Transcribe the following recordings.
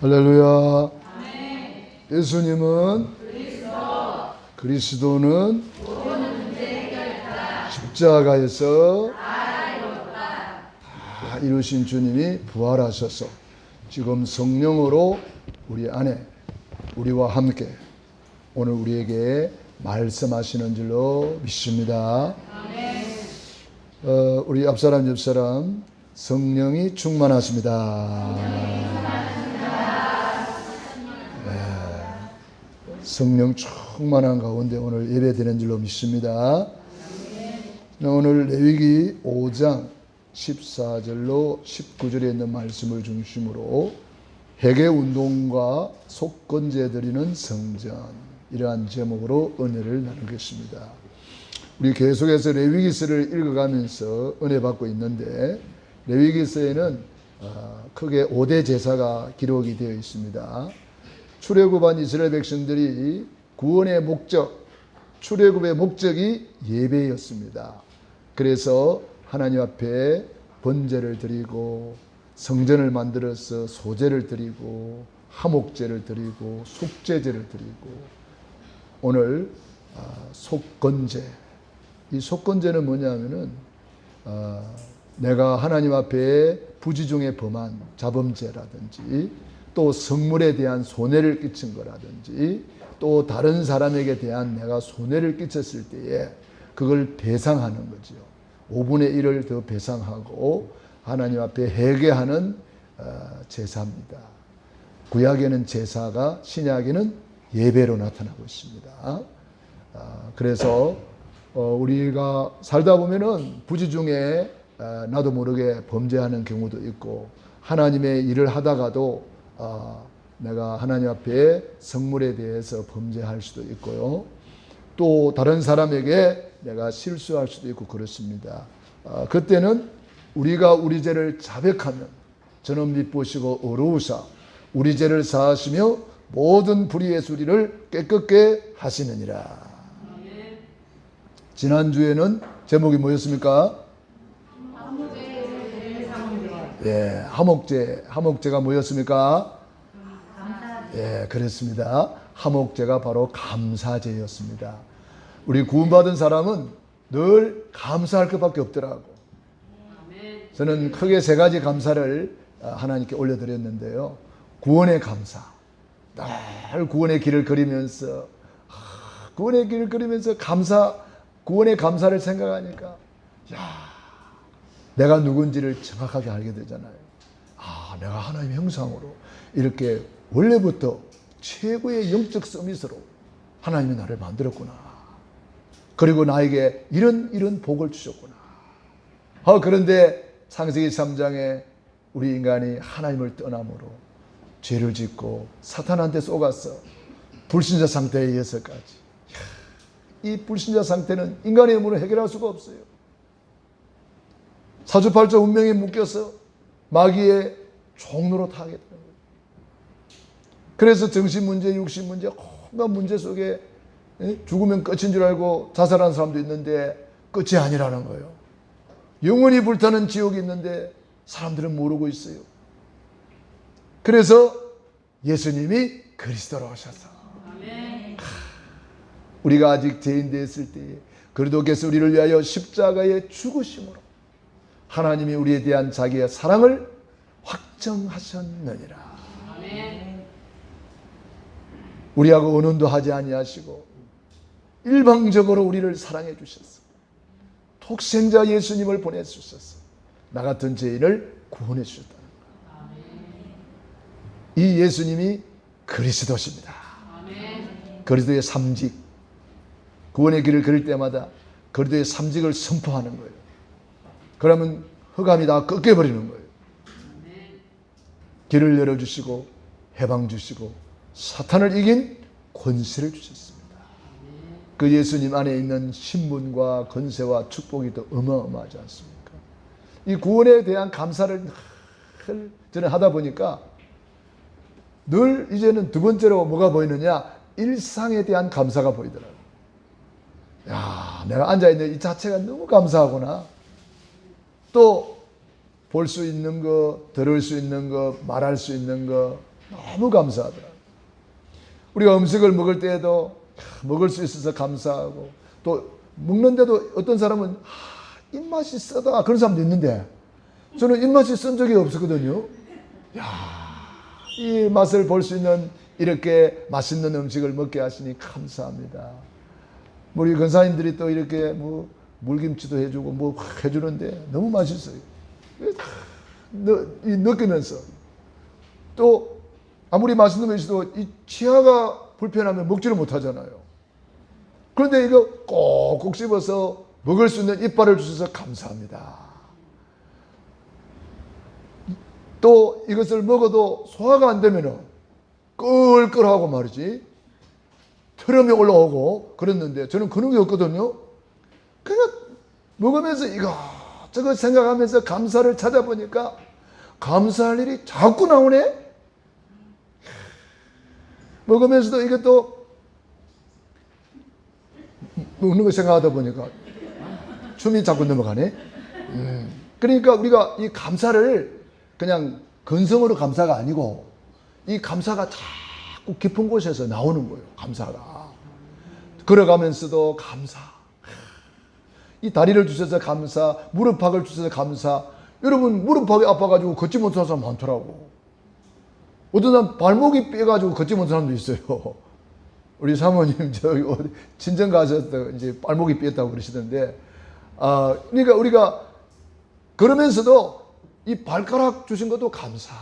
할렐루야. 예수님은 그리스도는 십자가에서 다 이루신 주님이 부활하셔서 지금 성령으로 우리 안에 우리와 함께 오늘 우리에게 말씀하시는 줄로 믿습니다. 우리 앞사람 옆사람 성령이 충만하십니다. 성령 충만한 가운데 오늘 예배드리는 줄로 믿습니다. 오늘 레위기 5장 14절로 19절에 있는 말씀을 중심으로 회개운동과 속건제 드리는 성전, 이러한 제목으로 은혜를 나누겠습니다. 우리 계속해서 레위기서를 읽어가면서 은혜 받고 있는데, 레위기서에는 크게 5대 제사가 기록이 되어 있습니다. 출애굽한 이스라엘 백성들이 구원의 목적, 출애굽의 목적이 예배였습니다. 그래서 하나님 앞에 번제를 드리고 성전을 만들어서 소제를 드리고 화목제를 드리고 속죄제를 드리고, 오늘 속건제, 이 속건제는 뭐냐면은 내가 하나님 앞에 부지 중에 범한 자범죄라든지 또 성물에 대한 손해를 끼친 거라든지 또 다른 사람에게 대한 내가 손해를 끼쳤을 때에 그걸 배상하는 거죠. 5분의 1을 더 배상하고 하나님 앞에 회개하는 제사입니다. 구약에는 제사가, 신약에는 예배로 나타나고 있습니다. 그래서 우리가 살다 보면은 부지 중에 나도 모르게 범죄하는 경우도 있고, 하나님의 일을 하다가도 내가 하나님 앞에 성물에 대해서 범죄할 수도 있고요. 또 다른 사람에게 내가 실수할 수도 있고 그렇습니다. 그때는 우리가 우리 죄를 자백하면 저는 미쁘시고 어루우사 우리 죄를 사하시며 모든 불의의 수리를 깨끗게 하시느니라. 지난주에는 제목이 뭐였습니까? 예, 화목제가 뭐였습니까? 예, 그렇습니다. 화목제가 바로 감사제였습니다. 우리 구원받은 사람은 늘 감사할 것밖에 없더라고. 저는 크게 3가지 감사를 하나님께 올려드렸는데요. 구원의 감사. 늘 구원의 길을 걸으면서 구원의 감사를 생각하니까 내가 누군지를 정확하게 알게 되잖아요. 내가 하나님의 형상으로 이렇게 원래부터 최고의 영적 서밋으로 하나님이 나를 만들었구나. 그리고 나에게 이런 복을 주셨구나. 그런데 창세기 3장에 우리 인간이 하나님을 떠남으로 죄를 짓고 사탄한테 속아서 불신자 상태에 이어서까지, 이 불신자 상태는 인간의 힘으로 해결할 수가 없어요. 사주팔자 운명에 묶여서 마귀의 종로로 타게 되는 거예요. 그래서 정신문제, 육신문제, 온갖 문제 속에 죽으면 끝인 줄 알고 자살하는 사람도 있는데 끝이 아니라는 거예요. 영원히 불타는 지옥이 있는데 사람들은 모르고 있어요. 그래서 예수님이 그리스도로 오셔서 우리가 아직 죄인 되었을 때에 그리스도께서 우리를 위하여 십자가에 죽으심으로 하나님이 우리에 대한 자기의 사랑을 확정하셨느니라. 우리하고 언언도 하지 아니하시고 일방적으로 우리를 사랑해 주셨어. 독생자 예수님을 보내주셔서 나 같은 죄인을 구원해 주셨다는 거예요. 이 예수님이 그리스도십니다. 그리스도의 삼직, 구원의 길을 걸을 때마다 그리스도의 삼직을 선포하는 거예요. 그러면 흑암이 다 꺾여버리는 거예요. 길을 열어주시고 해방 주시고 사탄을 이긴 권세를 주셨습니다. 그 예수님 안에 있는 신분과 권세와 축복이 더 어마어마하지 않습니까? 이 구원에 대한 감사를 저는 하다 보니까 늘 이제는 두 번째로 뭐가 보이느냐? 일상에 대한 감사가 보이더라고요. 내가 앉아있는 이 자체가 너무 감사하구나. 또 볼 수 있는 거, 들을 수 있는 거, 말할 수 있는 거, 너무 감사하더라. 우리가 음식을 먹을 때에도 먹을 수 있어서 감사하고, 또 먹는데도 어떤 사람은 입맛이 쓰다 그런 사람도 있는데, 저는 입맛이 쓴 적이 없었거든요. 이 맛을 볼 수 있는 이렇게 맛있는 음식을 먹게 하시니 감사합니다. 우리 권사님들이 또 이렇게 뭐 물김치도 해주고 뭐 해주는데 너무 맛있어요. 느끼면서 또 아무리 맛있는 거 있어도 이 치아가 불편하면 먹지를 못하잖아요. 그런데 이거 꼭꼭 씹어서 먹을 수 있는 이빨을 주셔서 감사합니다. 또 이것을 먹어도 소화가 안 되면은 끌끌하고 말이지, 트름이 올라오고 그랬는데 저는 그런 게 없거든요. 그냥 먹으면서 이것저것 생각하면서 감사를 찾아보니까 감사할 일이 자꾸 나오네. 먹으면서도 이것도 먹는 거 생각하다 보니까 춤이 자꾸 넘어가네. 그러니까 우리가 이 감사를 그냥 근성으로 감사가 아니고, 이 감사가 자꾸 깊은 곳에서 나오는 거예요. 감사가. 걸어가면서도 감사. 이 다리를 주셔서 감사. 무릎팍을 주셔서 감사. 여러분, 무릎팍이 아파가지고 걷지 못하는 사람 많더라고. 어떤 사람 발목이 삐가지고 걷지 못하는 사람도 있어요. 우리 사모님 저기 친정 가셔서 이제 발목이 삐었다고 그러시던데, 그러니까 우리가 그러면서도 이 발가락 주신 것도 감사,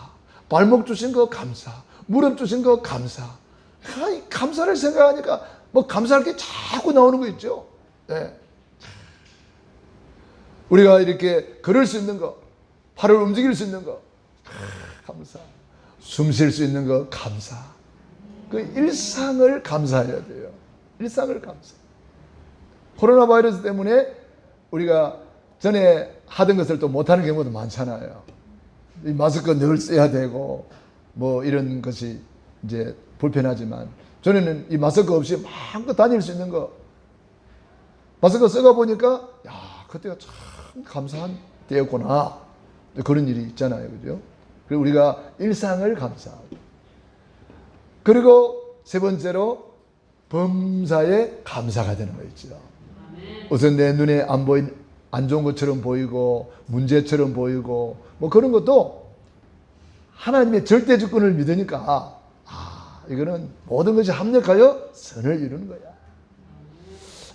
발목 주신 거 감사, 무릎 주신 거 감사. 감사를 생각하니까 뭐 감사할 게 자꾸 나오는 거 있죠. 네. 우리가 이렇게 걸을 수 있는 거, 팔을 움직일 수 있는 거 감사, 숨 쉴 수 있는 거 감사. 그 일상을 감사해야 돼요. 일상을 감사. 코로나 바이러스 때문에 우리가 전에 하던 것을 또 못하는 경우도 많잖아요. 이 마스크 늘 써야 되고 뭐 이런 것이 이제 불편하지만, 전에는 이 마스크 없이 마음껏 다닐 수 있는 거, 마스크 써가 보니까 그때가 참 감사한 때였구나, 그런 일이 있잖아요. 그죠? 그리고 우리가 일상을 감사하고, 그리고 세 번째로 범사에 감사가 되는 거 있죠. 우선 내 눈에 안 좋은 것처럼 보이고 문제처럼 보이고 뭐 그런 것도 하나님의 절대 주권을 믿으니까 이거는 모든 것이 합력하여 선을 이루는 거야.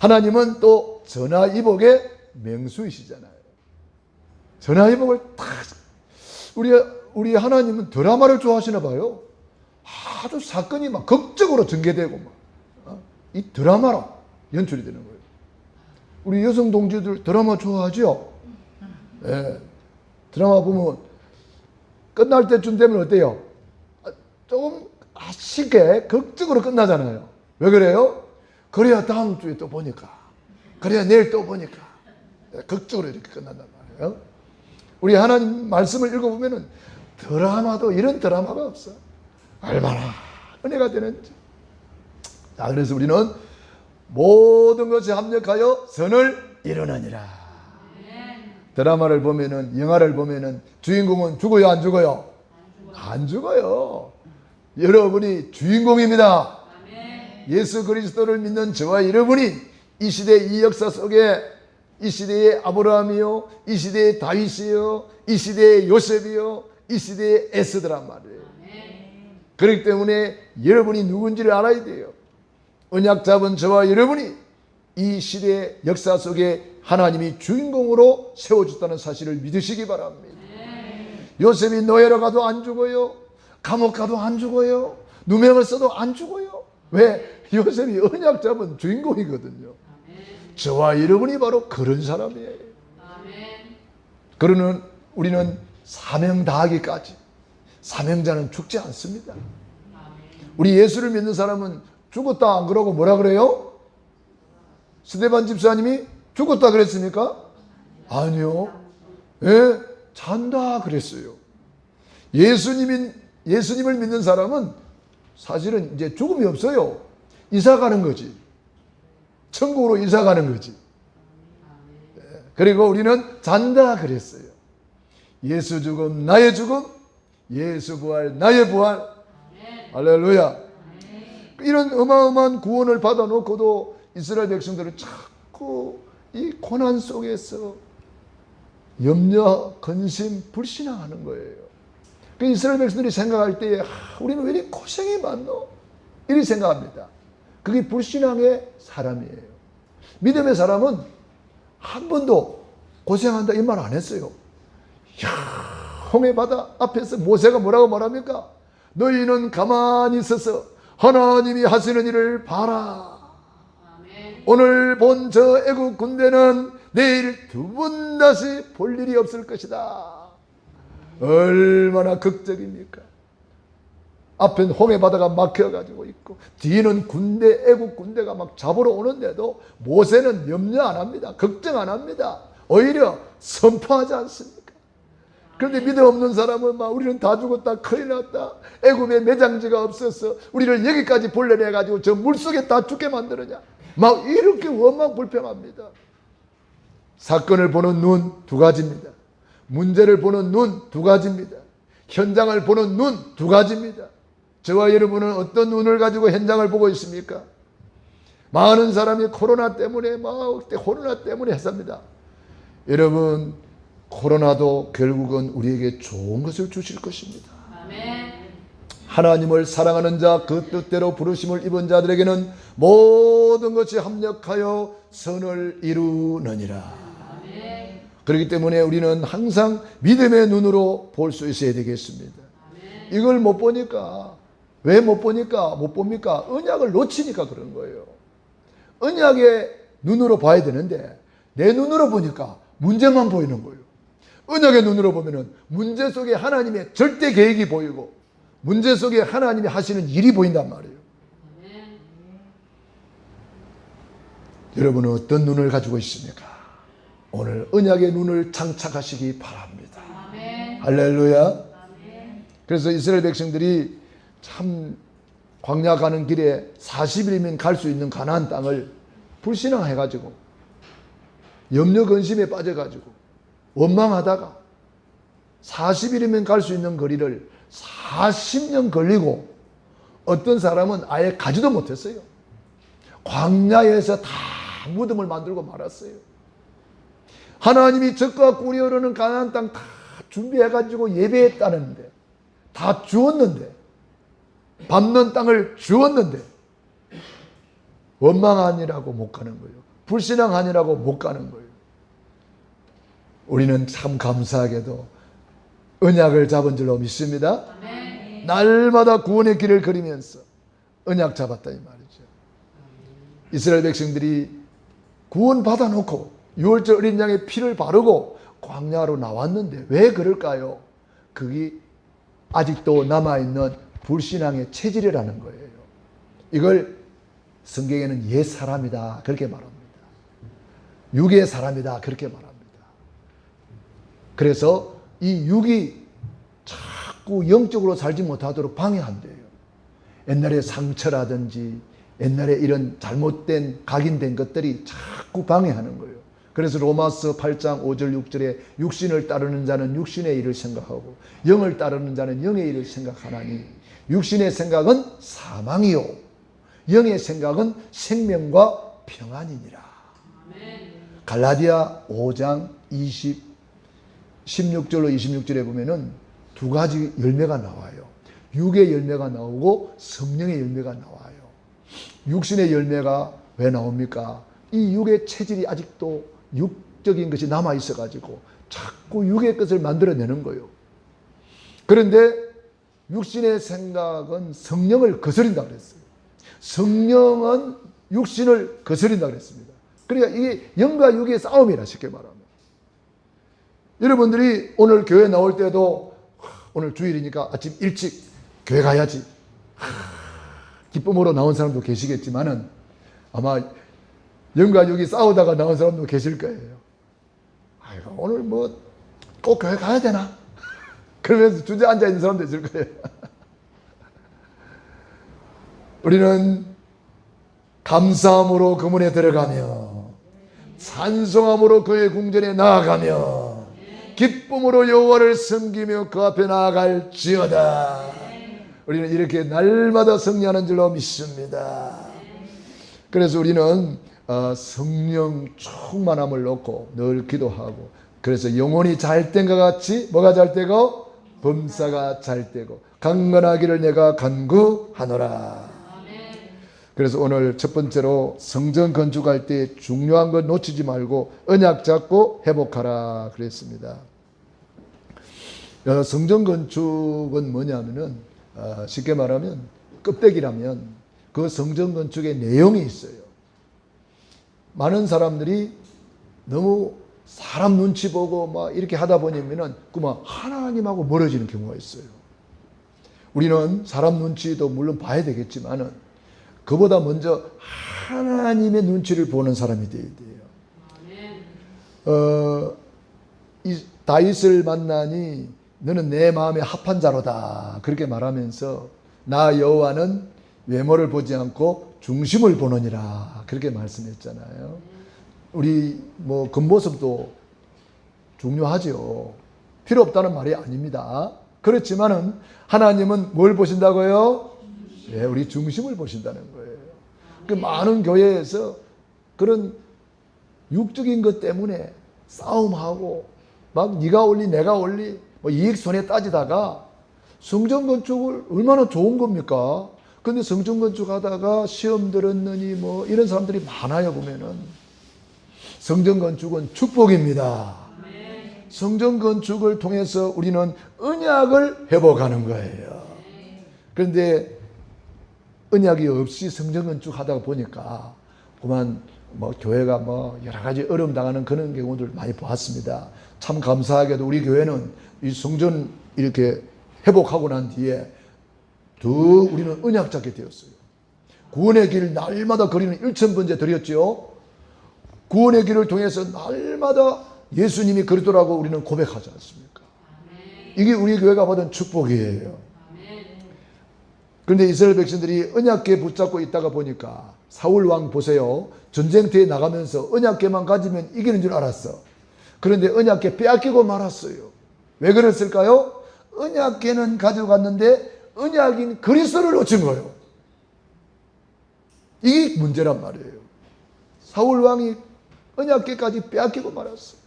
하나님은 또 전화위복의 명수이시잖아요. 전화위복을 딱, 우리 하나님은 드라마를 좋아하시나 봐요. 아주 사건이 막 극적으로 전개되고 이 드라마로 연출이 되는 거예요. 우리 여성 동지들 드라마 좋아하죠? 네. 드라마 보면 끝날 때쯤 되면 어때요? 조금 쉽게 극적으로 끝나잖아요. 왜 그래요? 그래야 다음 주에 또 보니까, 그래야 내일 또 보니까 극적으로 이렇게 끝난단 말이에요. 우리 하나님 말씀을 읽어보면은 드라마도 이런 드라마가 없어. 얼마나 은혜가 되는지. 자, 그래서 우리는 모든 것이 합력하여 선을 이루느니라. 드라마를 보면은, 영화를 보면은 주인공은 죽어요, 안 죽어요? 안 죽어요. 여러분이 주인공입니다. 예수 그리스도를 믿는 저와 여러분이 이 시대, 이 역사 속에 이 시대의 아브라함이요, 이 시대의 다윗이요, 이 시대의 요셉이요, 이 시대의 에스더란 말이에요. 그렇기 때문에 여러분이 누군지를 알아야 돼요. 언약 잡은 저와 여러분이 이 시대의 역사 속에 하나님이 주인공으로 세워줬다는 사실을 믿으시기 바랍니다. 요셉이 노예로 가도 안 죽어요. 감옥 가도 안 죽어요. 누명을 써도 안 죽어요. 왜? 요셉이 언약 잡은 주인공이거든요. 저와 여러분이 바로 그런 사람이에요. 그러는 우리는 사명 다하기까지, 사명자는 죽지 않습니다. 우리 예수를 믿는 사람은 죽었다 안 그러고 뭐라 그래요? 스데반 집사님이 죽었다 그랬습니까? 아니요. 예, 잔다 그랬어요. 예수님을 믿는 사람은 사실은 이제 죽음이 없어요. 이사 가는 거지. 천국으로 이사 가는 거지. 그리고 우리는 잔다 그랬어요. 예수 죽음, 나의 죽음, 예수 부활, 나의 부활. 할렐루야. 이런 어마어마한 구원을 받아놓고도 이스라엘 백성들은 자꾸 이 고난 속에서 염려, 근심, 불신앙하는 거예요. 그 이스라엘 백성들이 생각할 때에 우리는 왜 이렇게 고생이 많노? 이렇게 생각합니다. 그게 불신앙의 사람이에요. 믿음의 사람은 한 번도 고생한다 이 말 안 했어요. 홍해 바다 앞에서 모세가 뭐라고 말합니까? 너희는 가만히 있어서 하나님이 하시는 일을 봐라. 아멘. 오늘 본 저 애국 군대는 내일 두 번 다시 볼 일이 없을 것이다. 얼마나 극적입니까? 앞엔 홍해 바다가 막혀가지고 있고 뒤는 군대, 애국 군대가 막 잡으러 오는데도 모세는 염려 안 합니다. 걱정 안 합니다. 오히려 선포하지 않습니까? 그런데 믿음 없는 사람은 막 우리는 다 죽었다, 큰일 났다, 애굽에 매장지가 없어서 우리를 여기까지 벌레내가지고 저 물속에 다 죽게 만들었냐, 막 이렇게 원망 불평합니다. 사건을 보는 눈 두 가지입니다. 문제를 보는 눈 두 가지입니다. 현장을 보는 눈 두 가지입니다. 저와 여러분은 어떤 눈을 가지고 현장을 보고 있습니까? 많은 사람이 코로나 때문에 했습니다. 여러분, 코로나도 결국은 우리에게 좋은 것을 주실 것입니다. 아멘. 하나님을 사랑하는 자, 그 뜻대로 부르심을 입은 자들에게는 모든 것이 합력하여 선을 이루느니라. 아멘. 그렇기 때문에 우리는 항상 믿음의 눈으로 볼 수 있어야 되겠습니다. 아멘. 이걸 못 보니까, 왜 못 보니까, 못 봅니까? 언약을 놓치니까 그런 거예요. 언약의 눈으로 봐야 되는데 내 눈으로 보니까 문제만 보이는 거예요. 언약의 눈으로 보면은 문제 속에 하나님의 절대 계획이 보이고 문제 속에 하나님이 하시는 일이 보인단 말이에요. 여러분은 어떤 눈을 가지고 있습니까? 오늘 언약의 눈을 장착하시기 바랍니다. 아멘. 할렐루야. 아멘. 그래서 이스라엘 백성들이 참 광야 가는 길에 40일이면 갈 수 있는 가나안 땅을 불신앙해가지고 염려 근심에 빠져가지고 원망하다가 40일이면 갈 수 있는 거리를 40년 걸리고 어떤 사람은 아예 가지도 못했어요. 광야에서 다 무덤을 만들고 말았어요. 하나님이 적과 꿀이 흐르는 가나안 땅 다 준비해가지고 예배했다는데, 다 주었는데, 밟는 땅을 주었는데 원망하니라고 못 가는 거예요. 불신앙하니라고 못 가는 거예요. 우리는 참 감사하게도 언약을 잡은 줄로 믿습니다. 아멘. 날마다 구원의 길을 걸으면서 언약 잡았다 이 말이죠. 이스라엘 백성들이 구원 받아놓고 유월절 어린 양의 피를 바르고 광야로 나왔는데 왜 그럴까요? 그게 아직도 남아있는 불신앙의 체질이라는 거예요. 이걸 성경에는 옛 사람이다 그렇게 말합니다. 육의 사람이다 그렇게 말합니다. 그래서 이 육이 자꾸 영적으로 살지 못하도록 방해한대요. 옛날에 상처라든지 옛날에 이런 잘못된 각인된 것들이 자꾸 방해하는 거예요. 그래서 로마서 8장 5절 6절에 육신을 따르는 자는 육신의 일을 생각하고 영을 따르는 자는 영의 일을 생각하나니 육신의 생각은 사망이요 영의 생각은 생명과 평안이니라. 아멘. 갈라디아 5장 16절로 26절에 보면은 두 가지 열매가 나와요. 육의 열매가 나오고 성령의 열매가 나와요. 육신의 열매가 왜 나옵니까? 이 육의 체질이 아직도 육적인 것이 남아 있어 가지고 자꾸 육의 것을 만들어내는 거예요. 그런데 육신의 생각은 성령을 거스린다 그랬어요. 성령은 육신을 거스린다 그랬습니다. 그러니까 이게 영과 육의 싸움이라 쉽게 말하면. 여러분들이 오늘 교회 나올 때도 오늘 주일이니까 아침 일찍 교회 가야지 기쁨으로 나온 사람도 계시겠지만은 아마 영과 육이 싸우다가 나온 사람도 계실 거예요. 아이고, 오늘 뭐 꼭 교회 가야 되나? 그러면서 주저앉아 있는 사람도 있을 거예요. 우리는 감사함으로 그 문에 들어가며 찬송함으로 그의 궁전에 나아가며 기쁨으로 여호와를 섬기며 그 앞에 나아갈지어다. 우리는 이렇게 날마다 승리하는 줄로 믿습니다. 그래서 우리는 성령 충만함을 놓고 늘 기도하고, 그래서 영혼이 잘 된 것 같이 뭐가 잘 되고? 범사가 잘 되고 강건하기를 내가 간구하노라. 그래서 오늘 첫 번째로 성전 건축할 때 중요한 것 놓치지 말고 언약 잡고 회복하라 그랬습니다. 성전 건축은 뭐냐면은 쉽게 말하면 껍데기라면 그 성전 건축의 내용이 있어요. 많은 사람들이 너무 사람 눈치 보고 막 이렇게 하다 보면은 그만 하나님하고 멀어지는 경우가 있어요. 우리는 사람 눈치도 물론 봐야 되겠지만은 그보다 먼저 하나님의 눈치를 보는 사람이 되어야 돼요. 이 다윗을 만나니 너는 내 마음에 합한 자로다 그렇게 말하면서 나 여호와는 외모를 보지 않고 중심을 보느니라 그렇게 말씀했잖아요. 우리 뭐 겉모습도 중요하죠. 필요 없다는 말이 아닙니다. 그렇지만은 하나님은 뭘 보신다고요? 네, 우리 중심을 보신다는 거예요. 그 많은 교회에서 그런 육적인 것 때문에 싸움하고 막 네가 올리 내가 올리 뭐 이익 손해 따지다가 성전 건축을 얼마나 좋은 겁니까? 근데 성전 건축하다가 시험 들었느니 뭐 이런 사람들이 많아요. 보면은 성전 건축은 축복입니다. 성전 건축을 통해서 우리는 언약을 회복하는 거예요. 그런데 언약이 없이 성전 건축하다가 보니까 그만 뭐 교회가 뭐 여러 가지 어려움 당하는 그런 경우들 많이 보았습니다. 참 감사하게도 우리 교회는 이 성전 이렇게 회복하고 난 뒤에 더 우리는 언약 잡게 되었어요. 구원의 길 날마다 거리는 1000번째 드렸지요. 구원의 길을 통해서 날마다 예수님이 그리스도라고 우리는 고백하지 않습니까? 이게 우리 교회가 받은 축복이에요. 그런데 이스라엘 백성들이 언약궤 붙잡고 있다가 보니까 사울 왕 보세요. 전쟁터에 나가면서 언약궤만 가지면 이기는 줄 알았어. 그런데 언약궤 빼앗기고 말았어요. 왜 그랬을까요? 언약궤는 가져갔는데 언약인 그리스도를 놓친 거예요. 이게 문제란 말이에요. 사울 왕이 언약궤까지 빼앗기고 말았어요.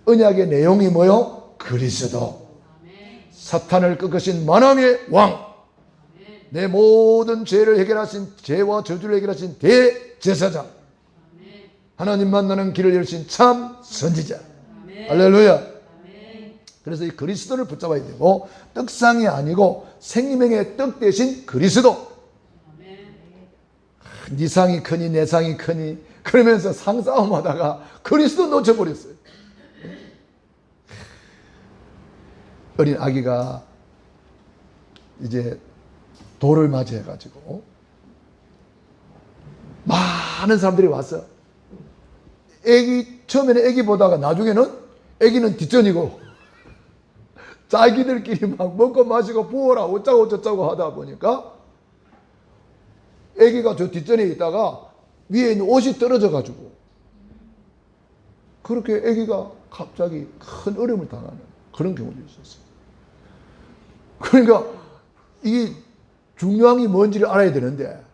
언약의 내용이 뭐요? 그리스도. 사탄을 꺾으신 만왕의 왕. 내 모든 죄를 해결하신, 죄와 저주를 해결하신 대제사장. 하나님 만나는 길을 열신 참 선지자. 할렐루야. 그래서 이 그리스도를 붙잡아야 되고, 떡상이 아니고 생명의 떡 대신 그리스도. 네 상이 크니 내 상이 크니 그러면서 상싸움하다가 그리스도 놓쳐버렸어요. 어린 아기가 이제 돌을 맞이해가지고 많은 사람들이 왔어. 처음에는 애기 보다가 나중에는 애기는 뒷전이고 자기들끼리 막 먹고 마시고 부어라 어쩌고 저쩌고 하다 보니까 애기가 저 뒷전에 있다가 위에 있는 옷이 떨어져가지고 그렇게 애기가 갑자기 큰 어려움을 당하는 그런 경우도 있었어요. 그러니까 이게 중요한 게 뭔지를 알아야 되는데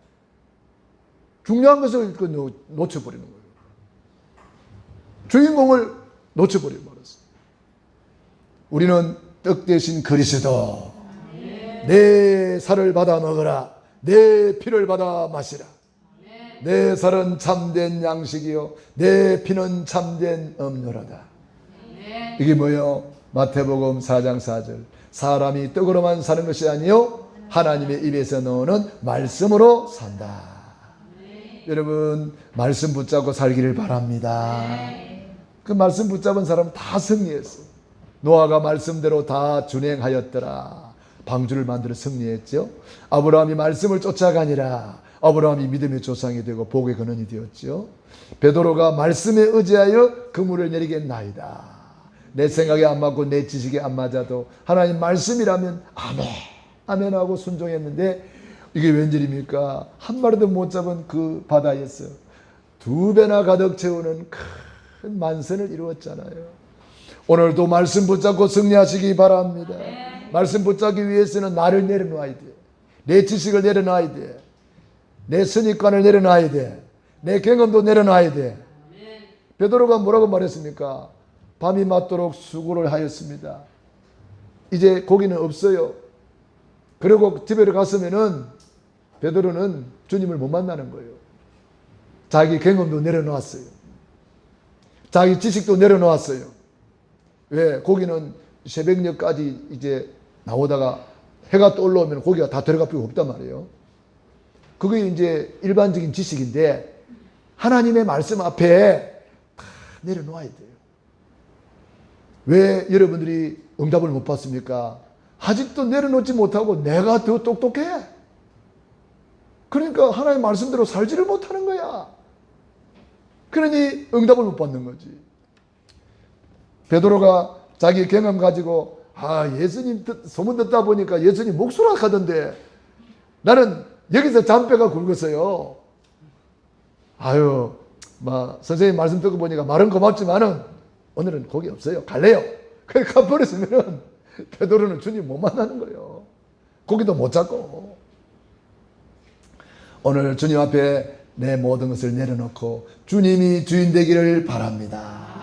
중요한 것을 놓쳐버리는 거예요. 주인공을 놓쳐버리고 말았어요. 우리는 떡 대신 그리스도. 내 살을 받아 먹어라. 내 피를 받아 마시라. 내 살은 참된 양식이요 내 피는 참된 음료로다. 이게 뭐예요? 마태복음 4장 4절. 사람이 떡으로만 사는 것이 아니요 하나님의 입에서 나오는 말씀으로 산다. 여러분 말씀 붙잡고 살기를 바랍니다. 그 말씀 붙잡은 사람은 다 승리했어요. 노아가 말씀대로 다 준행하였더라. 방주를 만들어 승리했죠. 아브라함이 말씀을 쫓아가니라. 아브라함이 믿음의 조상이 되고 복의 근원이 되었죠. 베드로가 말씀에 의지하여 그물을 내리겠나이다. 내 생각에 안 맞고 내 지식에 안 맞아도 하나님 말씀이라면 아멘 아멘하고 순종했는데 이게 웬일입니까? 한 마리도 못 잡은 그 바다에서 2배나 가득 채우는 큰 만선을 이루었잖아요. 오늘도 말씀 붙잡고 승리하시기 바랍니다. 말씀 붙잡기 위해서는 나를 내려놔야 돼. 내 지식을 내려놔야 돼. 내 선입관을 내려놔야 돼. 내 경험도 내려놔야 돼. 베드로가 뭐라고 말했습니까? 밤이 맞도록 수고를 하였습니다. 이제 고기는 없어요. 그리고 집에 갔으면은 베드로는 주님을 못 만나는 거예요. 자기 경험도 내려놓았어요. 자기 지식도 내려놓았어요. 왜? 고기는 새벽녘까지 이제 나오다가 해가 또 올라오면 고기가 다 들어갈 필요가 없단 말이에요. 그게 이제 일반적인 지식인데 하나님의 말씀 앞에 다 내려놓아야 돼요. 왜 여러분들이 응답을 못 받습니까? 아직도 내려놓지 못하고 내가 더 똑똑해. 그러니까 하나님의 말씀대로 살지를 못하는 거야. 그러니 응답을 못 받는 거지. 베드로가 자기 경험 가지고 예수님 소문 듣다 보니까 예수님 목수라 하던데 나는 여기서 잔뼈가 굵었어요. 선생님 말씀 듣고 보니까 말은 고맙지만은 오늘은 고기 없어요. 갈래요. 그래 가버렸으면은 베드로는 주님 못 만나는 거예요. 고기도 못 잡고. 오늘 주님 앞에 내 모든 것을 내려놓고 주님이 주인 되기를 바랍니다.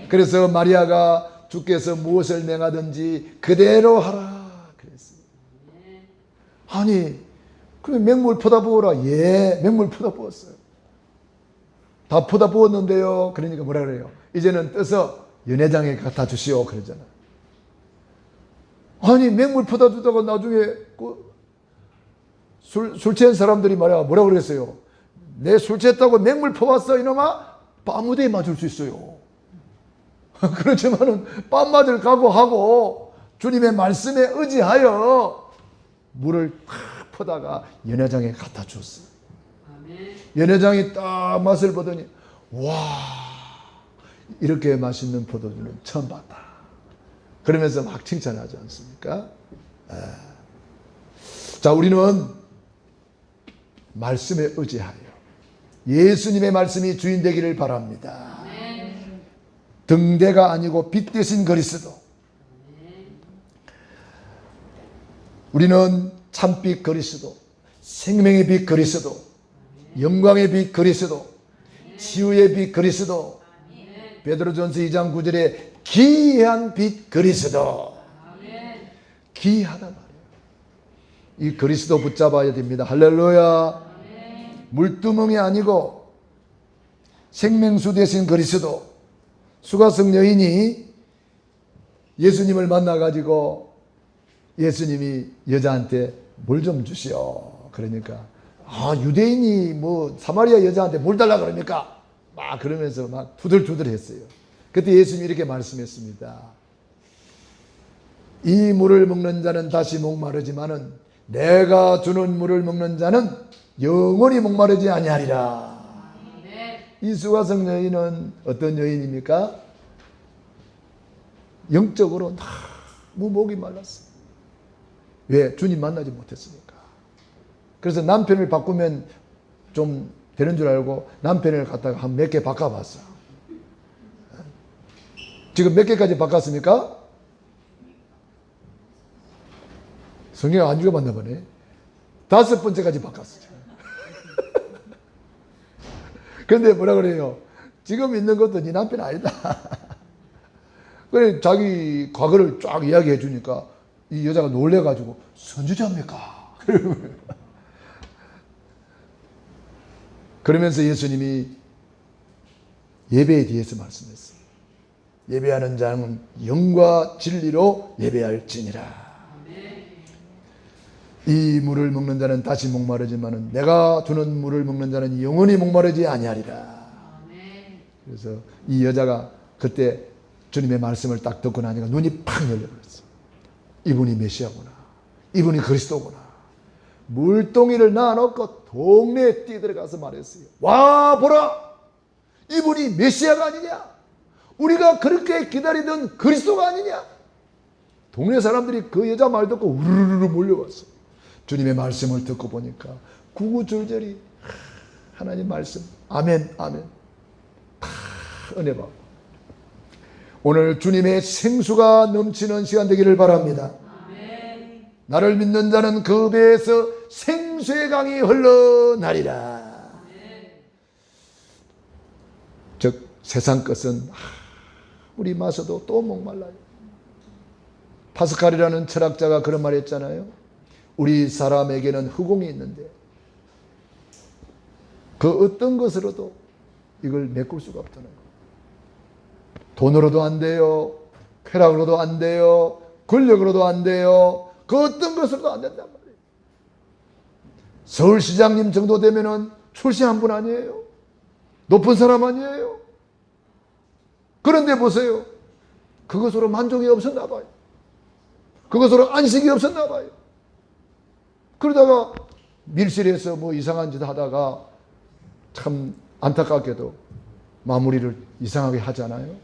그래서 마리아가 주께서 무엇을 명하든지 그대로 하라 그랬어요. 아니 그럼 맹물 퍼다 부어라. 예, 맹물 퍼다 부었어요. 다 퍼다 부었는데요. 그러니까 뭐라 그래요? 이제는 떠서 연회장에 갖다 주시오 그러잖아. 아니 맹물 퍼다 주다가 나중에 술 취한 사람들이 뭐라 그랬어요? 내 술 취했다고 맹물 퍼왔어 이놈아? 뺨무대에 맞을 수 있어요. 그렇지만은 뺨 맞을 각오하고 주님의 말씀에 의지하여 물을 탁 퍼다가 연회장에 갖다 줬어요. 연회장이 딱 맛을 보더니 와 이렇게 맛있는 포도주는 처음 봤다. 그러면서 막 칭찬하지 않습니까? 자, 우리는 말씀에 의지하여 예수님의 말씀이 주인 되기를 바랍니다. 등대가 아니고 빛 대신 그리스도. 우리는 참빛 그리스도, 생명의 빛 그리스도, 영광의 빛 그리스도, 치유의 빛 그리스도, 베드로전서 2장 9절에 귀한 빛 그리스도. 귀하단 말이에요. 이 그리스도 붙잡아야 됩니다. 할렐루야. 물두멍이 아니고 생명수 대신 그리스도. 수가성 여인이 예수님을 만나가지고 예수님이 여자한테 물 좀 주시오. 그러니까 유대인이 뭐 사마리아 여자한테 물 달라 그러니까 막 그러면서 막 투덜투덜 했어요. 그때 예수님이 이렇게 말씀했습니다. 이 물을 먹는 자는 다시 목마르지만은 내가 주는 물을 먹는 자는 영원히 목마르지 아니하리라. 이 수가성 여인은 어떤 여인입니까? 영적으로 너무 목이 말랐어요. 왜? 주님 만나지 못했으니까. 그래서 남편을 바꾸면 좀 되는 줄 알고 남편을 갖다가 한 몇 개 바꿔봤어. 지금 몇 개까지 바꿨습니까? 성경 안 읽어봤나 보네. 5번째까지 바꿨어. 근데 뭐라 그래요? 지금 있는 것도 네 남편 아니다. 그래 자기 과거를 쫙 이야기해 주니까 이 여자가 놀래가지고 선지자입니까? 그러면서 예수님이 예배에 대해서 말씀했어요. 예배하는 자는 영과 진리로 예배할지니라. 이 물을 먹는 자는 다시 목마르지만은 내가 주는 물을 먹는 자는 영원히 목마르지 아니하리라. 그래서 이 여자가 그때 주님의 말씀을 딱 듣고 나니까 눈이 팍 열려버렸어. 이분이 메시아구나. 이분이 그리스도구나. 물동이를 놔놓고 동네에 뛰어들어가서 말했어요. 와 보라. 이분이 메시아가 아니냐. 우리가 그렇게 기다리던 그리스도가 아니냐. 동네 사람들이 그 여자 말 듣고 우르르르 몰려왔어. 주님의 말씀을 듣고 보니까 구구절절히 하나님 말씀 아멘 아멘 다 은혜 받고 오늘 주님의 생수가 넘치는 시간 되기를 바랍니다. 나를 믿는 자는 그 배에서 생수의 강이 흘러나리라. 즉 세상 것은 아무리 마셔도 또 목말라요. 파스칼이라는 철학자가 그런 말 했잖아요. 우리 사람에게는 허공이 있는데 그 어떤 것으로도 이걸 메꿀 수가 없다는 거예요. 돈으로도 안 돼요. 쾌락으로도 안 돼요. 권력으로도 안 돼요. 그 어떤 것으로도 안 된단 말이에요. 서울시장님 정도 되면은 출세한 분 아니에요? 높은 사람 아니에요? 그런데 보세요. 그것으로 만족이 없었나 봐요. 그것으로 안식이 없었나 봐요. 그러다가 밀실에서 뭐 이상한 짓 하다가 참 안타깝게도 마무리를 이상하게 하잖아요.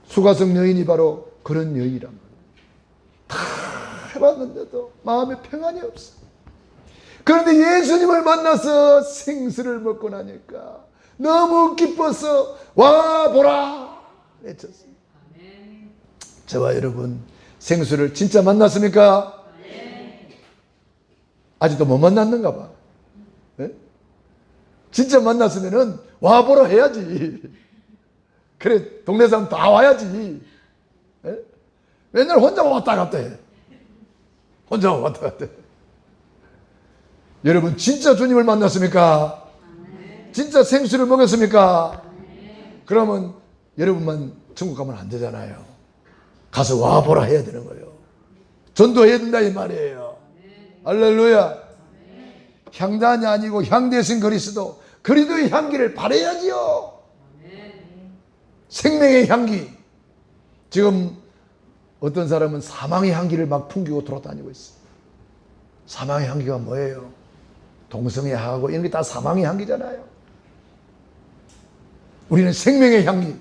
수가성 여인이 바로 그런 여인이란 말이에요. 다 해봤는데도 마음에 평안이 없어. 그런데 예수님을 만나서 생수를 먹고 나니까 너무 기뻐서 와 보라 외쳤어요. 저와 여러분 생수를 진짜 만났습니까? 아직도 못 만났는가 봐. 네? 진짜 만났으면은 와 보라 해야지. 그래 동네 사람 다 와야지. 네? 맨날 혼자 왔다 갔다 해. 혼자 왔다 갔다 해. 여러분 진짜 주님을 만났습니까? 진짜 생수를 먹었습니까? 그러면 여러분만 천국 가면 안 되잖아요. 가서 와보라 해야 되는 거예요. 전도해야 된다 이 말이에요. 할렐루야. 향단이 아니고 향 대신 그리스도, 그리스도의 향기를 바라야지요. 생명의 향기. 지금 어떤 사람은 사망의 향기를 막 풍기고 돌아다니고 있어요. 사망의 향기가 뭐예요? 동성애하고 이런 게 다 사망의 향기잖아요. 우리는 생명의 향기.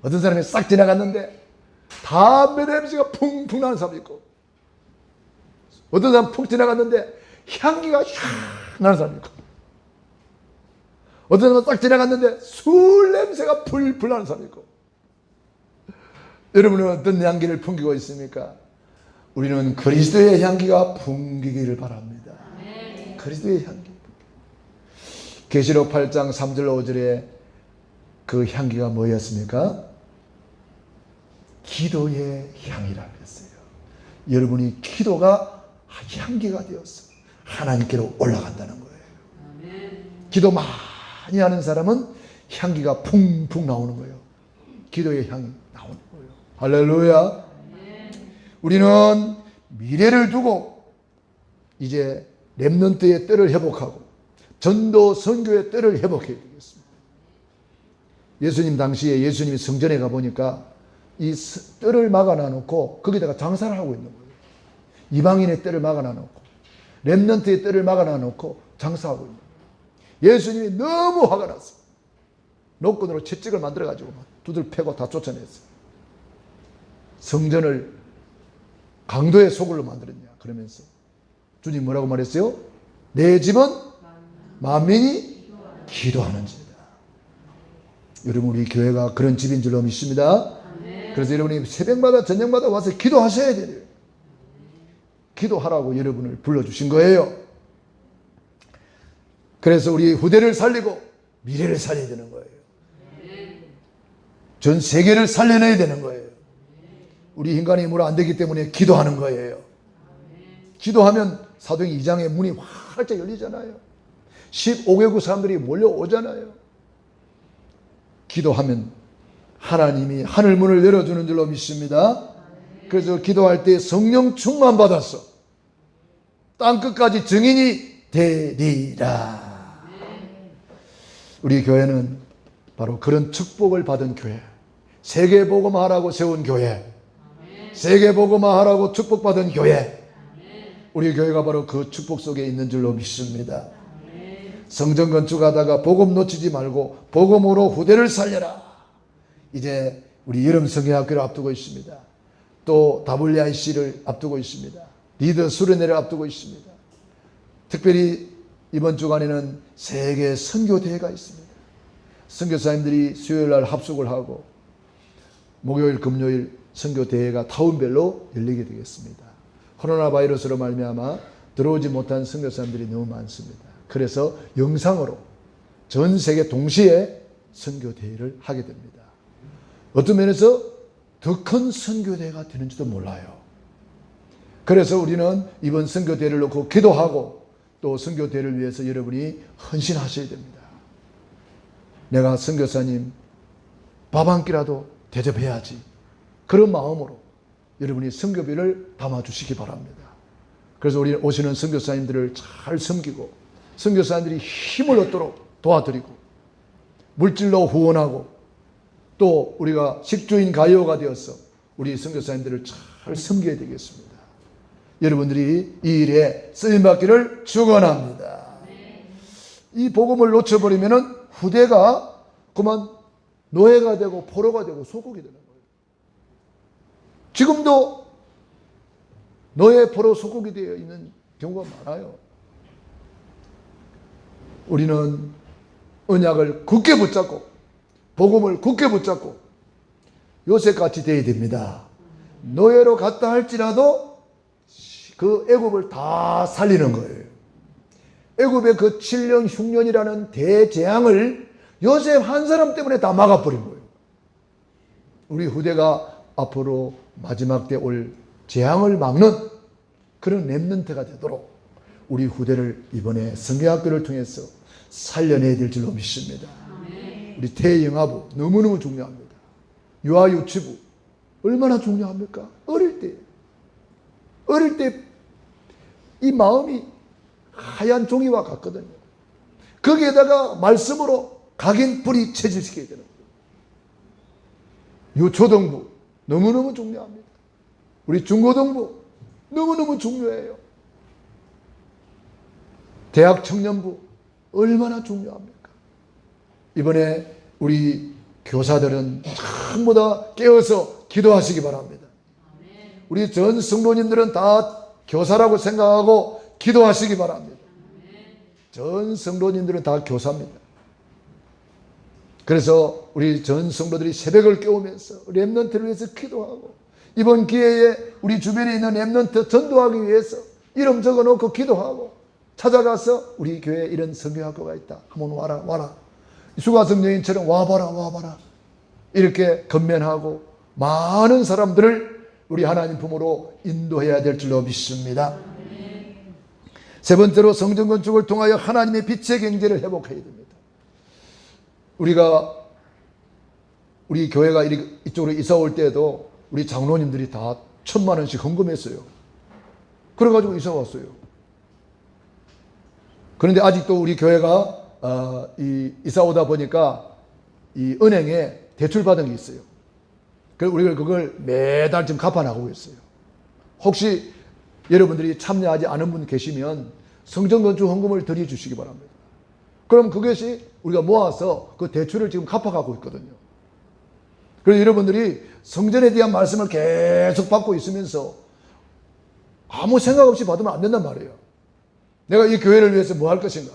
어떤 사람이 싹 지나갔는데 담배 냄새가 풍풍 나는 사람이 있고, 어떤 사람은 푹 지나갔는데 향기가 샥 나는 사람이 있고, 어떤 사람은 싹 지나갔는데 술 냄새가 풀풀 나는 사람이 있고. 여러분은 어떤 향기를 풍기고 있습니까? 우리는 그리스도의 향기가 풍기기를 바랍니다. 그리스도의 향기. 계시록 8장 3절 5절에 그 향기가 뭐였습니까? 기도의 향이라고 했어요. 여러분이 기도가 향기가 되었어. 하나님께로 올라간다는 거예요. 기도 많이 하는 사람은 향기가 풍풍 나오는 거예요. 기도의 향이 나오는 거예요. 할렐루야. 우리는 미래를 두고 이제 렘넌트의 때를 회복하고 전도 선교의 때를 회복해야 되겠습니다. 예수님 당시에 예수님이 성전에 가보니까 이 뜰을 막아놔 놓고 거기다가 장사를 하고 있는 거예요. 이방인의 뜰을 막아놔 놓고 렘넌트의 뜰을 막아놔 놓고 장사하고 있는 거예요. 예수님이 너무 화가 났어요. 노끈으로 채찍을 만들어가지고 막 두들 패고 다 쫓아냈어요. 성전을 강도의 소굴로 만들었냐 그러면서 주님 뭐라고 말했어요? 내 집은 만민이 기도하는지다. 여러분 우리 교회가 그런 집인 줄로 믿습니다. 그래서 여러분이 새벽마다 저녁마다 와서 기도하셔야 돼요. 기도하라고 여러분을 불러주신 거예요. 그래서 우리 후대를 살리고 미래를 살려야 되는 거예요. 전 세계를 살려내야 되는 거예요. 우리 인간의 힘으로 안 되기 때문에 기도하는 거예요. 기도하면 사도행 2장의 문이 활짝 열리잖아요. 15개국 사람들이 몰려오잖아요. 기도하면 하나님이 하늘 문을 열어주는 줄로 믿습니다. 그래서 기도할 때 성령 충만 받았어. 땅끝까지 증인이 되리라. 우리 교회는 바로 그런 축복을 받은 교회, 세계복음화하라고 세운 교회, 세계복음화하라고 축복받은 교회, 우리 교회가 바로 그 축복 속에 있는 줄로 믿습니다. 성전 건축하다가 복음 놓치지 말고 복음으로 후대를 살려라. 이제 우리 여름 성경학교를 앞두고 있습니다. 또 WIC를 앞두고 있습니다. 리더 수련회를 앞두고 있습니다. 특별히 이번 주간에는 세계 선교대회가 있습니다. 선교사님들이 수요일 날 합숙을 하고 목요일 금요일 선교 대회가 타운별로 열리게 되겠습니다. 코로나 바이러스로 말미암아 들어오지 못한 선교사님들이 너무 많습니다. 그래서 영상으로 전 세계 동시에 선교 대회를 하게 됩니다. 어떤 면에서 더 큰 선교 대회가 되는지도 몰라요. 그래서 우리는 이번 선교 대회를 놓고 기도하고 또 선교 대회를 위해서 여러분이 헌신하셔야 됩니다. 내가 선교사님 밥 한 끼라도 대접해야지. 그런 마음으로 여러분이 선교비를 담아주시기 바랍니다. 그래서 우리 오시는 선교사님들을 잘 섬기고 선교사님들이 힘을 얻도록 도와드리고 물질로 후원하고 또 우리가 식주인 가요가 되어서 우리 선교사님들을 잘 섬겨야 되겠습니다. 여러분들이 이 일에 쓰임받기를 축원합니다. 이 복음을 놓쳐버리면 후대가 그만 노예가 되고 포로가 되고 소국이 되는 거예요. 지금도 노예, 포로, 소국이 되어 있는 경우가 많아요. 우리는 언약을 굳게 붙잡고 복음을 굳게 붙잡고 요셉같이 되어야 됩니다. 노예로 갔다 할지라도 그 애굽을 다 살리는 거예요. 애굽의 그 7년 흉년이라는 대재앙을 요셉 한 사람 때문에 다 막아버린 거예요. 우리 후대가 앞으로 마지막 때 올 재앙을 막는 그런 렘넌트가 되도록 우리 후대를 이번에 선교학교를 통해서 살려내야 될 줄로 믿습니다. 우리 대영아부 너무너무 중요합니다. 유아유치부 얼마나 중요합니까? 어릴 때 이 마음이 하얀 종이와 같거든요. 거기에다가 말씀으로 각인 뿌리 체질시켜야 되는 거예요. 유초등부 너무너무 중요합니다. 우리 중고등부 너무너무 중요해요. 대학 청년부 얼마나 중요합니까? 이번에 우리 교사들은 전부 다 깨어서 기도하시기 바랍니다. 우리 전 성도님들은 다 교사라고 생각하고 기도하시기 바랍니다. 전 성도님들은 다 교사입니다. 그래서 우리 전 성도들이 새벽을 깨우면서 렘넌트를 위해서 기도하고 이번 기회에 우리 주변에 있는 렘넌트 전도하기 위해서 이름 적어놓고 기도하고 찾아가서 우리 교회에 이런 선교학교가 있다. 한번 와라. 수가성 여인처럼 와봐라. 이렇게 건면하고 많은 사람들을 우리 하나님 품으로 인도해야 될 줄로 믿습니다. 세 번째로 성전 건축을 통하여 하나님의 빛의 경제를 회복해야 됩니다. 우리 교회가 이쪽으로 이사 올 때에도 우리 장로님들이 다 1,000만 원씩 헌금했어요. 그래가지고 이사 왔어요. 그런데 아직도 우리 교회가 이사 오다 보니까 이 은행에 대출 받은 게 있어요. 그래서 우리가 그걸 매달 지금 갚아나가고 있어요. 혹시 여러분들이 참여하지 않은 분 계시면 성전 건축 헌금을 드려주시기 바랍니다. 그럼 그것이 우리가 모아서 그 대출을 지금 갚아가고 있거든요. 그래서 여러분들이 성전에 대한 말씀을 계속 받고 있으면서 아무 생각 없이 받으면 안 된단 말이에요. 내가 이 교회를 위해서 뭐 할 것인가?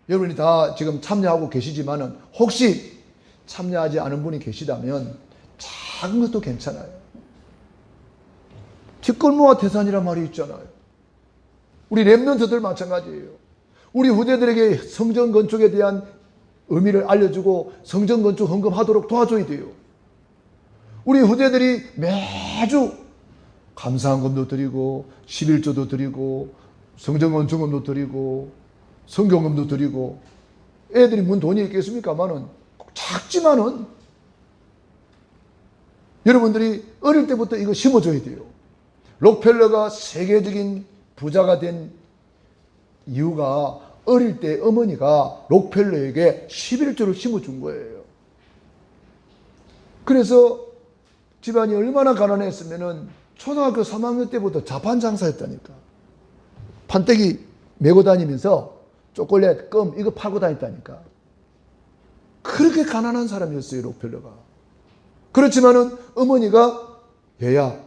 여러분이 다 지금 참여하고 계시지만은 혹시 참여하지 않은 분이 계시다면 작은 것도 괜찮아요. 뒷골모와 태산이란 말이 있잖아요. 우리 렘넌트들 마찬가지예요. 우리 후대들에게 성전 건축에 대한 의미를 알려주고 성전 건축 헌금하도록 도와줘야 돼요. 우리 후대들이 매주 감사헌금도 드리고 11조도 드리고 성전 건축금도 드리고 성경금도 드리고 애들이 뭔 돈이 있겠습니까만은 작지만은 여러분들이 어릴 때부터 이거 심어줘야 돼요. 록펠러가 세계적인 부자가 된 이유가 어릴 때 어머니가 록펠러에게 11조를 심어준 거예요. 그래서 집안이 얼마나 가난했으면은 초등학교 3학년 때부터 자판 장사했다니까. 판때기 메고 다니면서 초콜릿, 껌 이거 팔고 다녔다니까. 그렇게 가난한 사람이었어요, 록펠러가. 그렇지만은 어머니가 얘야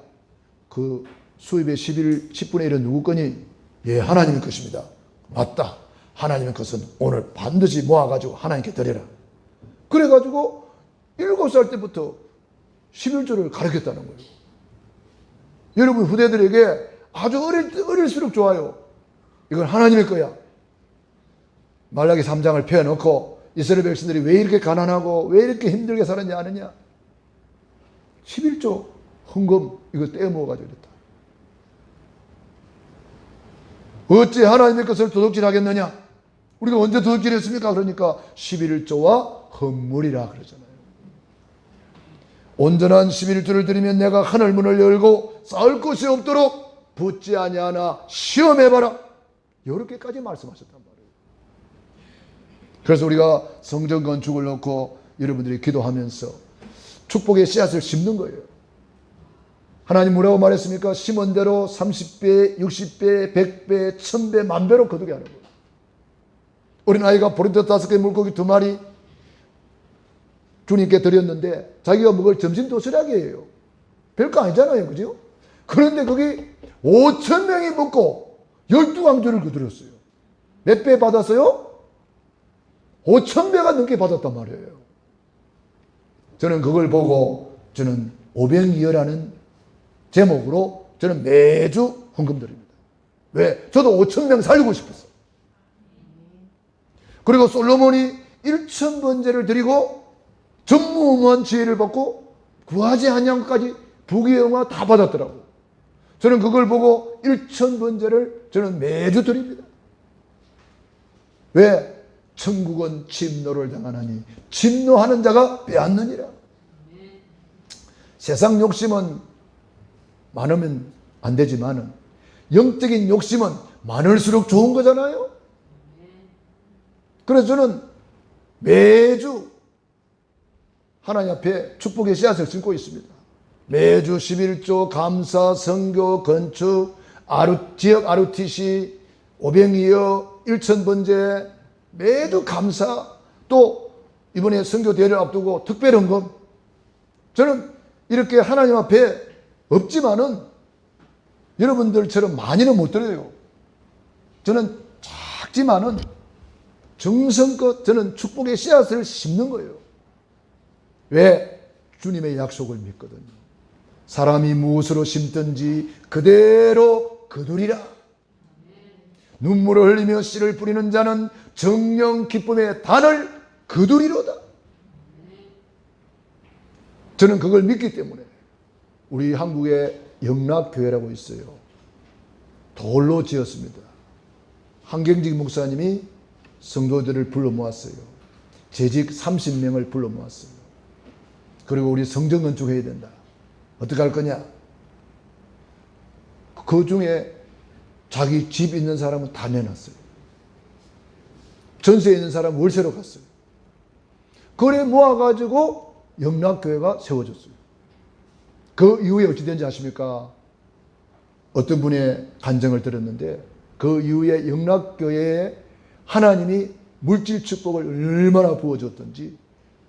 그 수입의 10분의 1은 누구 거니? 예, 하나님의 것입니다. 맞다. 하나님의 것은 오늘 반드시 모아가지고 하나님께 드려라. 그래가지고 7살 때부터 11조를 가르쳤다는 거예요. 여러분 후대들에게 아주 어릴수록 좋아요. 이건 하나님일 거야. 말라기 3장을 펴놓고 이스라엘 백성들이 왜 이렇게 가난하고 왜 이렇게 힘들게 살았냐 아느냐. 11조 헌금 이거 떼어먹어가지고 이랬다. 어찌 하나님의 것을 도둑질하겠느냐. 우리가 언제 도둑질했습니까? 그러니까 11조와 헌물이라 그러잖아요. 온전한 11조를 드리면 내가 하늘 문을 열고 쌓을 것이 없도록 붙지 아니하나 시험해봐라. 이렇게까지 말씀하셨단 말이에요. 그래서 우리가 성전 건축을 놓고 여러분들이 기도하면서 축복의 씨앗을 심는 거예요. 하나님 뭐라고 말했습니까? 심은 대로 30배, 60배, 100배, 1000배, 만배로 거두게 하는 거예요. 어린아이가 보리떡 5개, 물고기 2마리 주님께 드렸는데 자기가 먹을 점심 도시락이에요. 별거 아니잖아요. 그죠? 그런데 거기 5,000명이 먹고 12강조를 거두었어요. 몇 배 받았어요? 5,000배가 넘게 받았단 말이에요. 저는 그걸 보고 저는 오병이어라는 제목으로 저는 매주 헌금 드립니다. 왜? 저도 5,000명 살리고 싶었어요. 그리고 솔로몬이 1,000번제를 드리고 전무후무한 지혜를 받고 구하지 아니한 것까지 부귀영화 다 받았더라고요. 저는 그걸 보고 1,000번제를 저는 매주 드립니다. 왜? 천국은 진노를 당하나니 진노하는 자가 빼앗느니라. 세상 욕심은 많으면 안 되지만 영적인 욕심은 많을수록 좋은 거잖아요. 그래서 저는 매주 하나님 앞에 축복의 씨앗을 심고 있습니다. 매주 11조 감사, 선교, 건축, 지역 RUTC, 오병이어, 1,000번제 매주 감사, 또 이번에 선교 대회를 앞두고 특별 헌금. 저는 이렇게 하나님 앞에 없지만은 여러분들처럼 많이는 못 드려요. 저는 작지만은 정성껏 저는 축복의 씨앗을 심는 거예요. 왜? 주님의 약속을 믿거든요. 사람이 무엇으로 심든지 그대로 거두리라. 눈물을 흘리며 씨를 뿌리는 자는 정령 기쁨의 단을 거두리로다. 저는 그걸 믿기 때문에 우리 한국에 영락교회라고 있어요. 돌로 지었습니다. 한경직 목사님이 성도들을 불러 모았어요. 재직 30명을 불러 모았어요. 그리고 우리 성전 건축해야 된다. 어떻게 할 거냐? 그 중에 자기 집 있는 사람은 다 내놨어요. 전세에 있는 사람은 월세로 갔어요. 그래 모아가지고 영락교회가 세워졌어요. 그 이후에 어찌 된지 아십니까? 어떤 분의 간증을 들었는데 그 이후에 영락교회에 하나님이 물질 축복을 얼마나 부어줬던지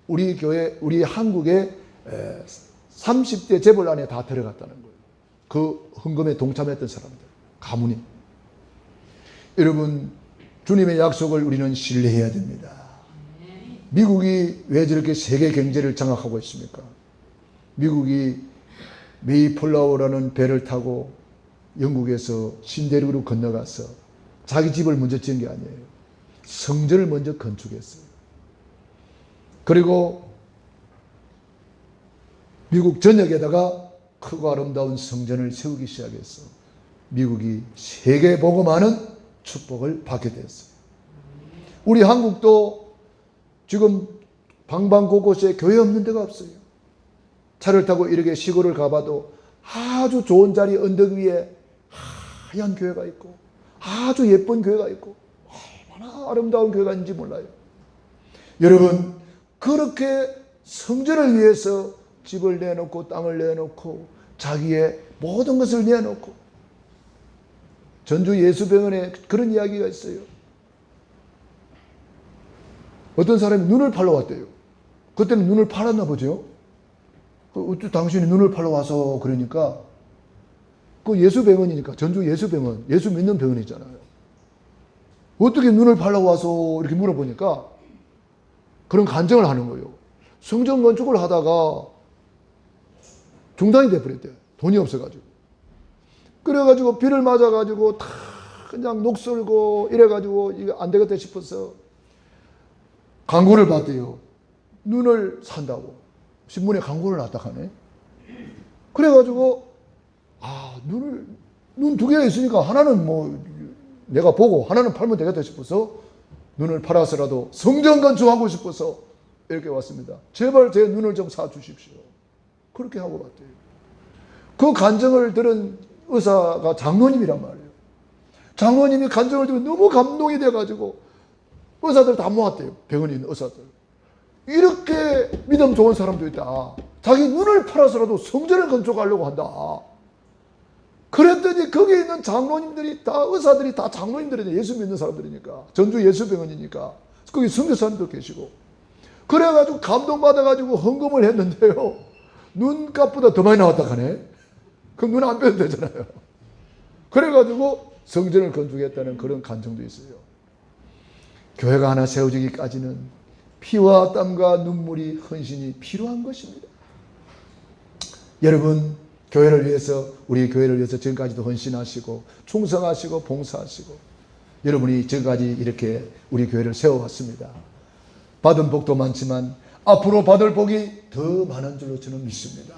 우리 교회, 우리 한국의 30대 재벌 안에 다 들어갔다는 거예요. 그 헌금에 동참했던 사람들, 가문이. 여러분, 주님의 약속을 우리는 신뢰해야 됩니다. 미국이 왜 저렇게 세계 경제를 장악하고 있습니까? 미국이 메이플라워라는 배를 타고 영국에서 신대륙으로 건너가서 자기 집을 먼저 지은 게 아니에요. 성전을 먼저 건축했어요. 그리고 미국 전역에다가 크고 아름다운 성전을 세우기 시작했어. 미국이 세계 복음하는 축복을 받게 됐어요. 우리 한국도 지금 방방 곳곳에 교회 없는 데가 없어요. 차를 타고 이렇게 시골을 가봐도 아주 좋은 자리 언덕 위에 하얀 교회가 있고 아주 예쁜 교회가 있고 얼마나 아름다운 교회가 있는지 몰라요. 여러분, 그렇게 성전을 위해서 집을 내놓고 땅을 내놓고 자기의 모든 것을 내놓고 전주 예수병원에 그런 이야기가 있어요. 어떤 사람이 눈을 팔러 왔대요. 그때는 눈을 팔았나 보죠. 어째 당신이 눈을 팔러 와서 그러니까 그 예수병원이니까 전주 예수병원, 예수 믿는 병원이잖아요. 어떻게 눈을 팔러 와서 이렇게 물어보니까 그런 간증을 하는 거예요. 성전 건축을 하다가 중단이 돼버렸대요. 돈이 없어가지고. 그래가지고 비를 맞아가지고 다 그냥 녹슬고 이래가지고 이거 안 되겠다 싶어서 광고를 봤대요. 눈을 산다고. 신문에 광고를 놨다 하네. 그래가지고 눈 두 개가 있으니까 하나는 뭐 내가 보고 하나는 팔면 되겠다 싶어서 눈을 팔아서라도 성전 건축하고 싶어서 이렇게 왔습니다. 제발 제 눈을 좀 사주십시오. 그렇게 하고 왔대요. 그 간증을 들은 의사가 장로님이란 말이에요. 장로님이 간증을 들으면 너무 감동이 돼가지고 의사들 다 모았대요. 병원에 있는 의사들. 이렇게 믿음 좋은 사람도 있다. 자기 눈을 팔아서라도 성전을 건축하려고 한다. 그랬더니 거기 있는 장로님들이 다 의사들이 다 장로님들이니까 예수 믿는 사람들이니까 전주 예수병원이니까 거기 선교사님도 계시고 그래가지고 감동받아가지고 헌금을 했는데요. 눈값보다 더 많이 나왔다 하네. 그럼 눈 안 빼도 되잖아요. 그래가지고 성전을 건축했다는 그런 간증도 있어요. 교회가 하나 세워지기까지는 피와 땀과 눈물이 헌신이 필요한 것입니다. 여러분 교회를 위해서 우리 교회를 위해서 지금까지도 헌신하시고 충성하시고 봉사하시고 여러분이 지금까지 이렇게 우리 교회를 세워왔습니다. 받은 복도 많지만 앞으로 받을 복이 더 많은 줄로 저는 믿습니다.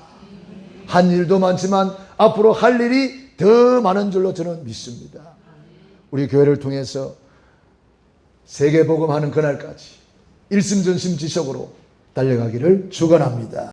한 일도 많지만 앞으로 할 일이 더 많은 줄로 저는 믿습니다. 우리 교회를 통해서 세계복음하는 그날까지 일심전심지적으로 달려가기를 축원합니다.